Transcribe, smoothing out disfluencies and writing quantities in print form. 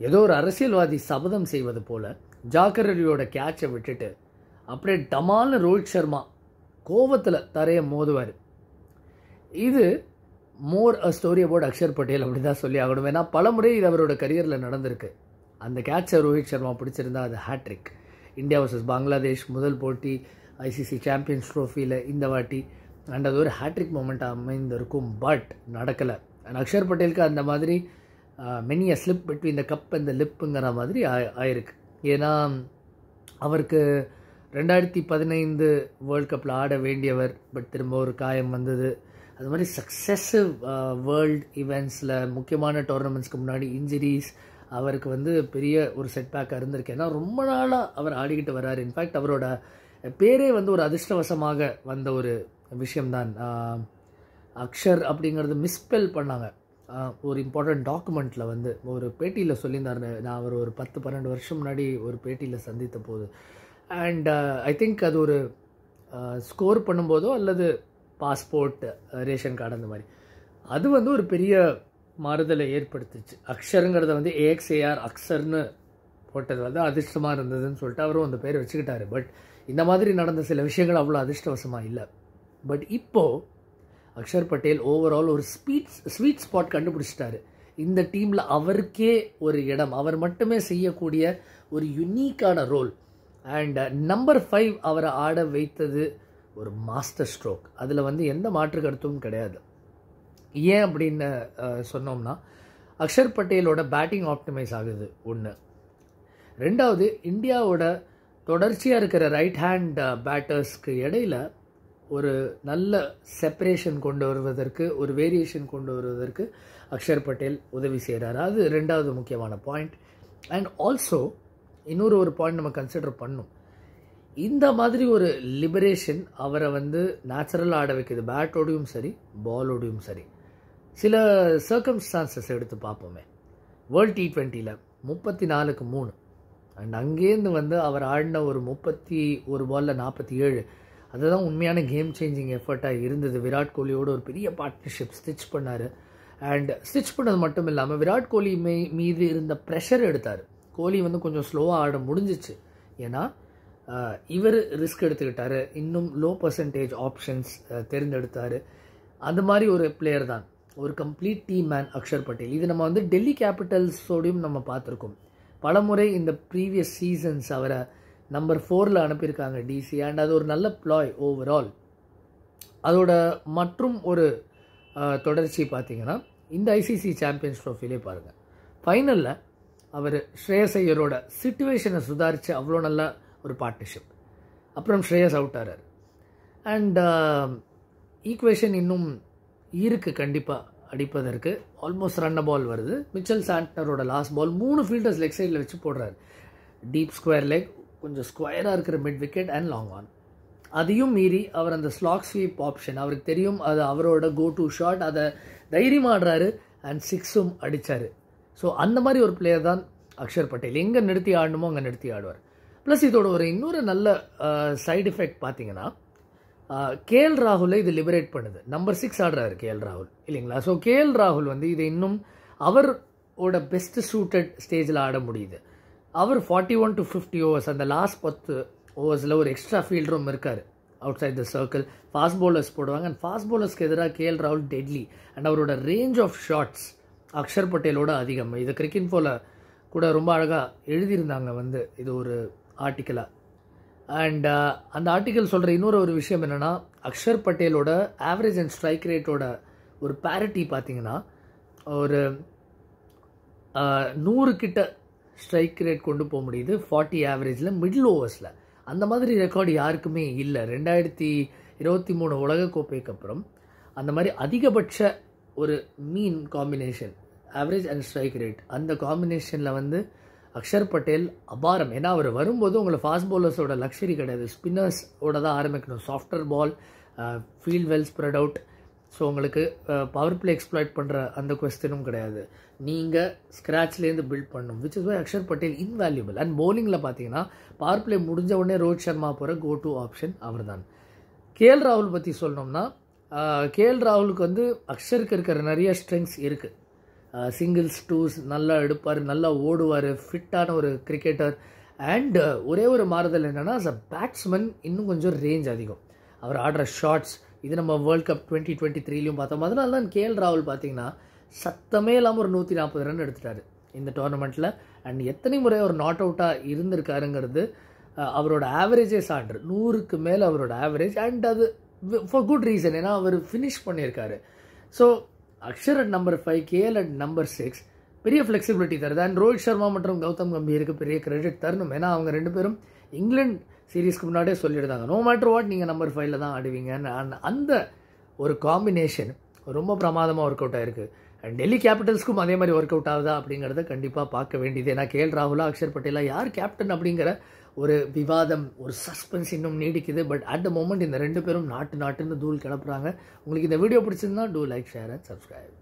ஏதோ ஒரு அரசியல்வாதி சபதம் செய்வது போல் ஜாக்கரரியோட கேட்சை விட்டுட்டு அப்படியே டமால்னு ரோஹித் சர்மா கோவத்தில் தரையை மோதுவார். இது more a story about Axar Patel அப்படி தான் சொல்லி ஆகணும். ஏன்னா பல முறை இது அவரோட கரியரில் நடந்திருக்கு. அந்த கேட்சை ரோஹித் சர்மா பிடிச்சிருந்தா அது ஹேட்ரிக். இந்தியா வர்சஸ் பங்களாதேஷ் முதல் போட்டி ஐசிசி சாம்பியன்ஸ் ட்ரோஃபியில் இந்த வாட்டி அண்ட் அது ஒரு ஹேட்ரிக் மூமெண்ட் அமைந்திருக்கும். பட் நடக்கலை. அண்ட் அக்ஷர் பட்டேலுக்கு அந்த மாதிரி many a slip between the cup and the லிப்புங்கிற மாதிரி ஆயிருக்கு. ஏன்னா அவருக்கு 2015 வேர்ல்ட் கப்பில் ஆட வேண்டியவர். பட் திரும்ப ஒரு காயம் வந்தது. அது மாதிரி சக்ஸஸிவ் வேர்ல்டு ஈவெண்ட்ஸில் முக்கியமான டோர்னமெண்ட்ஸ்க்கு முன்னாடி இன்ஜுரிஸ் அவருக்கு வந்து பெரிய ஒரு செட்பேக்காக இருந்திருக்கு. ஏன்னா ரொம்ப நாளாக அவர் ஆடிக்கிட்டு வர்றாரு. இன்ஃபேக்ட் அவரோட பேரே வந்து ஒரு அதிர்ஷ்டவசமாக வந்த ஒரு விஷயம்தான். அக்ஷர் அப்படிங்கிறது மிஸ்பெல் பண்ணாங்க. ஒரு இம்பார்ட்டண்ட் டாக்குமெண்ட்டில் வந்து ஒரு பேட்டியில் சொல்லியிருந்தார். நான் அவர் ஒரு 10-12 வருஷம் முன்னாடி ஒரு பேட்டியில் சந்தித்த போது. அண்ட் ஐ திங்க் அது ஒரு ஸ்கோர் பண்ணும்போதோ அல்லது பாஸ்போர்ட் ரேஷன் கார்டு அந்த மாதிரி அது வந்து ஒரு பெரிய மாறுதலை ஏற்படுத்துச்சு. அக்ஷருங்கிறத வந்து AXAR அக்ஷர்னு போட்டது வந்து அதிர்ஷ்டமாக இருந்ததுன்னு சொல்லிட்டு அவரும் அந்த பேரை வச்சுக்கிட்டாரு. பட் இந்த மாதிரி நடந்த சில விஷயங்கள் அவ்வளோ அதிர்ஷ்டவசமாக இல்லை. பட் இப்போது அக்ஷர் பட்டேல் ஓவரால் ஒரு ஸ்வீட் ஸ்பாட் கண்டுபிடிச்சிட்டாரு. இந்த டீமில் அவருக்கே ஒரு இடம், அவர் மட்டுமே செய்யக்கூடிய ஒரு யுனிக்கான ரோல். அண்ட் நம்பர் 5 அவரை ஆட வைத்தது ஒரு மாஸ்டர் ஸ்ட்ரோக். அதில் வந்து எந்த மாற்று கருத்தும் கிடையாது. ஏன் அப்படின்னு சொன்னோம்னா அக்ஷர் பட்டேலோட பேட்டிங் ஆப்டிமைஸ் ஆகுது ஒன்று. ரெண்டாவது, இந்தியாவோட தொடர்ச்சியாக இருக்கிற ரைட் ஹேண்ட் பேட்டர்ஸ்க்கு இடையில் ஒரு நல்ல செப்பரேஷன் கொண்டு வருவதற்கு, ஒரு வேரியேஷன் கொண்டு வருவதற்கு அக்ஷர் பட்டேல் உதவி செய்கிறாரு. அது ரெண்டாவது முக்கியமான பாயிண்ட். அண்ட் ஆல்சோ இன்னொரு பாயிண்ட் நம்ம கன்சிடர் பண்ணணும். இந்த மாதிரி ஒரு லிபரேஷன் அவரை வந்து நேச்சுரலாக ஆட வைக்குது. பேட்டோடையும் சரி பாலோடையும் சரி. சில சர்க்கம்ஸ்டான்சஸ் எடுத்து பார்ப்போமே. வேர்ல்டு T20யில் 34-3 அண்ட் அங்கேருந்து வந்து அவர் ஆடின ஒரு 31 பாலில் 47. அதுதான் உண்மையான கேம் சேஞ்சிங் எஃபர்ட்டாக இருந்தது. விராட் கோலியோட ஒரு பெரிய பார்ட்னர்ஷிப் ஸ்டிச் பண்ணார். அண்ட் ஸ்டிச் பண்ணது மட்டும் இல்லாமல் விராட் கோலி மீது இருந்த ப்ரெஷர் எடுத்தார். கோலி வந்து கொஞ்சம் ஸ்லோவாக ஆட முடிஞ்சிச்சு. ஏன்னா இவர் ரிஸ்க் எடுத்துக்கிட்டாரு. இன்னும் லோ பர்சன்டேஜ் ஆப்ஷன்ஸ் தேர்ந்தெடுத்தார். அந்த மாதிரி ஒரு பிளேயர் தான், ஒரு complete team man Axar Patel. இது நம்ம வந்து டெல்லி கேபிட்டல்ஸோடையும் நம்ம பார்த்துருக்கோம். பலமுறை இந்த ப்ரீவியஸ் சீசன்ஸ் அவரை நம்பர் 4ல் அனுப்பியிருக்காங்க DC. அண்ட் அது ஒரு நல்ல ப்ளாய் ஓவரால். அதோட மற்றும் ஒரு தொடர்ச்சி பார்த்தீங்கன்னா இந்த ICC சாம்பியன்ஸ் ட்ரோஃபிலே பாருங்கள். ஃபைனலில் அவர் ஸ்ரேயஸ் ஐயரோட சிச்சுவேஷனை சுதாரித்து அவ்வளோ நல்ல ஒரு பார்ட்னர்ஷிப். அப்புறம் ஸ்ரேயஸ் அவுட் ஆகிறார். அண்ட் ஈக்குவேஷன் இன்னும் இருக்குது கண்டிப்பாக அடிப்பதற்கு. ஆல்மோஸ்ட் ரன் பால் வருது. மிச்சல் சாண்ட்னரோட லாஸ்ட் பால் 3 ஃபீல்டர்ஸ் லெக் சைடில் வச்சு போடுறாரு. டீப் ஸ்கொயர் லெக், கொஞ்சம் ஸ்கொயராக இருக்கிற mid wicket and long on. அதையும் மீறி அவர் அந்த ஸ்லாக் ஸ்வீப் ஆப்ஷன் அவருக்கு தெரியும், அது அவரோட கோ டு ஷாட், அதை தைரியமாக ஆடுறாரு. அண்ட் 6ம் அடித்தார். ஸோ அந்த மாதிரி ஒரு பிளேயர் தான் அக்ஷர் பட்டேல். எங்கே நிறுத்தி ஆடணுமோ அங்கே நிறுத்தி ஆடுவார். ப்ளஸ் இதோட இன்னொரு நல்ல சைடு எஃபெக்ட் பார்த்தீங்கன்னா KL ராகுலை இது லிபரேட் பண்ணுது. நம்பர் 6 ஆடுறாரு KL ராகுல் இல்லைங்களா. ஸோ KL ராகுல் வந்து இதை இன்னும் அவரோட பெஸ்ட் சூட்டட் ஸ்டேஜில் ஆட முடியுது. அவர் 41 to 50 ஓவர்ஸ், அந்த லாஸ்ட் 10 ஓவர்ஸில் ஒரு எக்ஸ்ட்ரா ஃபீல்டரும் இருக்கார் outside the circle. Fast bowlers போடுவாங்க. அண்ட் ஃபாஸ்ட் பவுலர்ஸ்க்கு எதிராக KL ராகுல் டெட்லி. அண்ட் அவரோட ரேஞ்ச் ஆஃப் ஷாட்ஸ் அக்ஷர் பட்டேலோட அதிகம். இது கிரிக்கெட் கூட ரொம்ப அழகாக எழுதியிருந்தாங்க வந்து இது ஒரு ஆர்டிக்கலாக. அண்ட் அந்த ஆர்டிக்கல் சொல்கிற இன்னொரு விஷயம் என்னென்னா, அக்ஷர் பட்டேலோட ஆவரேஜ் அண்ட் ஸ்ட்ரைக் ரேட்டோட ஒரு பேரிட்டி பார்த்தீங்கன்னா ஒரு 100 கிட்ட ஸ்ட்ரைக் ரேட் கொண்டு போக முடியுது 40 ஆவரேஜில் மிடில் ஓவர்ஸில். அந்த மாதிரி ரெக்கார்டு யாருக்குமே இல்லை. 2023 உலகக்கோப்பைக்கு அப்புறம் அந்த மாதிரி அதிகபட்ச ஒரு mean combination average and strike rate, அந்த காம்பினேஷனில் வந்து அக்ஷர் பட்டேல் அபாரம். ஏன்னா அவர் வரும்போது உங்களுக்கு ஃபாஸ்ட் பவுலர்ஸோட லக்ஸரி கிடையாது. ஸ்பின்னர்ஸோட தான் ஆரம்பிக்கணும். Softer ball, field well spread out. So உங்களுக்கு பவர் பிளே எக்ஸ்ப்ளாய்ட் பண்ணுற அந்த கொஸ்டினும் கிடையாது. நீங்கள் ஸ்க்ராட்ச்லேருந்து பில்ட் பண்ணணும். Which is why Axar Patel invaluable. And பவுலிங்கில் பார்த்தீங்கன்னா பவர் பிளே முடிஞ்ச உடனே ரோஹித் சர்மா போகிற கோ டு ஆப்ஷன் அவர் தான். KL ராகுல் பற்றி சொல்லணும்னா KL ராகுலுக்கு வந்து அக்ஷருக்கு இருக்கிற நிறைய ஸ்ட்ரெங்க்ஸ் இருக்குது. சிங்கிள்ஸ் டூஸ் நல்லா எடுப்பார், நல்லா ஓடுவார், ஃபிட்டான ஒரு கிரிக்கெட்டர். அண்ட் ஒரே ஒரு மாறுதல் என்னென்னா, அஸ் அ பேட்ஸ்மேன் இன்னும் கொஞ்சம் ரேஞ்ச் அதிகம். அவர் ஆடுற ஷாட்ஸ் இது நம்ம வேர்ல்ட் கப் 2023 பார்த்தோம். அதனால தான் கேஎல் ராகுல் பார்த்தீங்கன்னா சத்தமே இல்லாமல் ஒரு 140 ரன் எடுத்துட்டார் இந்த டோர்னமெண்ட்டில். அண்ட் எத்தனை முறை அவர் நாட் அவுட்டாக இருந்திருக்காருங்கிறது அவரோட ஆவரேஜே சான்று 100க்கு மேலே அவரோட ஆவரேஜ். அண்ட் அது ஃபார் குட் ரீசன், ஏன்னா அவர் ஃபினிஷ் பண்ணியிருக்காரு. So Axar at number 5, KL at number 6 பெரிய ஃப்ளெக்சிபிலிட்டி தருது. அண்ட் ரோஹித் சர்மா மற்றும் கௌதம் கம்பீருக்கு பெரிய கிரெடிட் தரணும். ஏன்னா அவங்க 2 பேரும் இங்கிலாந்து சீரீஸ்க்கு முன்னாடியே சொல்லியிருந்தாங்க, நோ மேட்டர் வாட் நீங்கள் நம்பர் 5ல் தான் ஆடுவீங்கன்னு. அந்த ஒரு காம்பினேஷன் ரொம்ப பிரமாதமாக ஒர்க் அவுட் ஆயிருக்கு. அண்ட் டெல்லி கேபிட்டல்ஸ்க்கும் அதே மாதிரி ஒர்க் அவுட் ஆகுதா அப்படிங்கிறத கண்டிப்பாக பார்க்க வேண்டியது. ஏன்னா கேஎல் ராகுலா அக்ஷர் பட்டேலா யார் கேப்டன் அப்படிங்கிற ஒரு விவாதம், ஒரு சஸ்பென்ஸ் இன்னும் நீடிக்குது. பட் அட் த மோமெண்ட் இந்த 2 பேரும் நாட்டுன்னு தூள் கிளப்புறாங்க. உங்களுக்கு இந்த வீடியோ பிடிச்சிருந்தா do like, share and subscribe.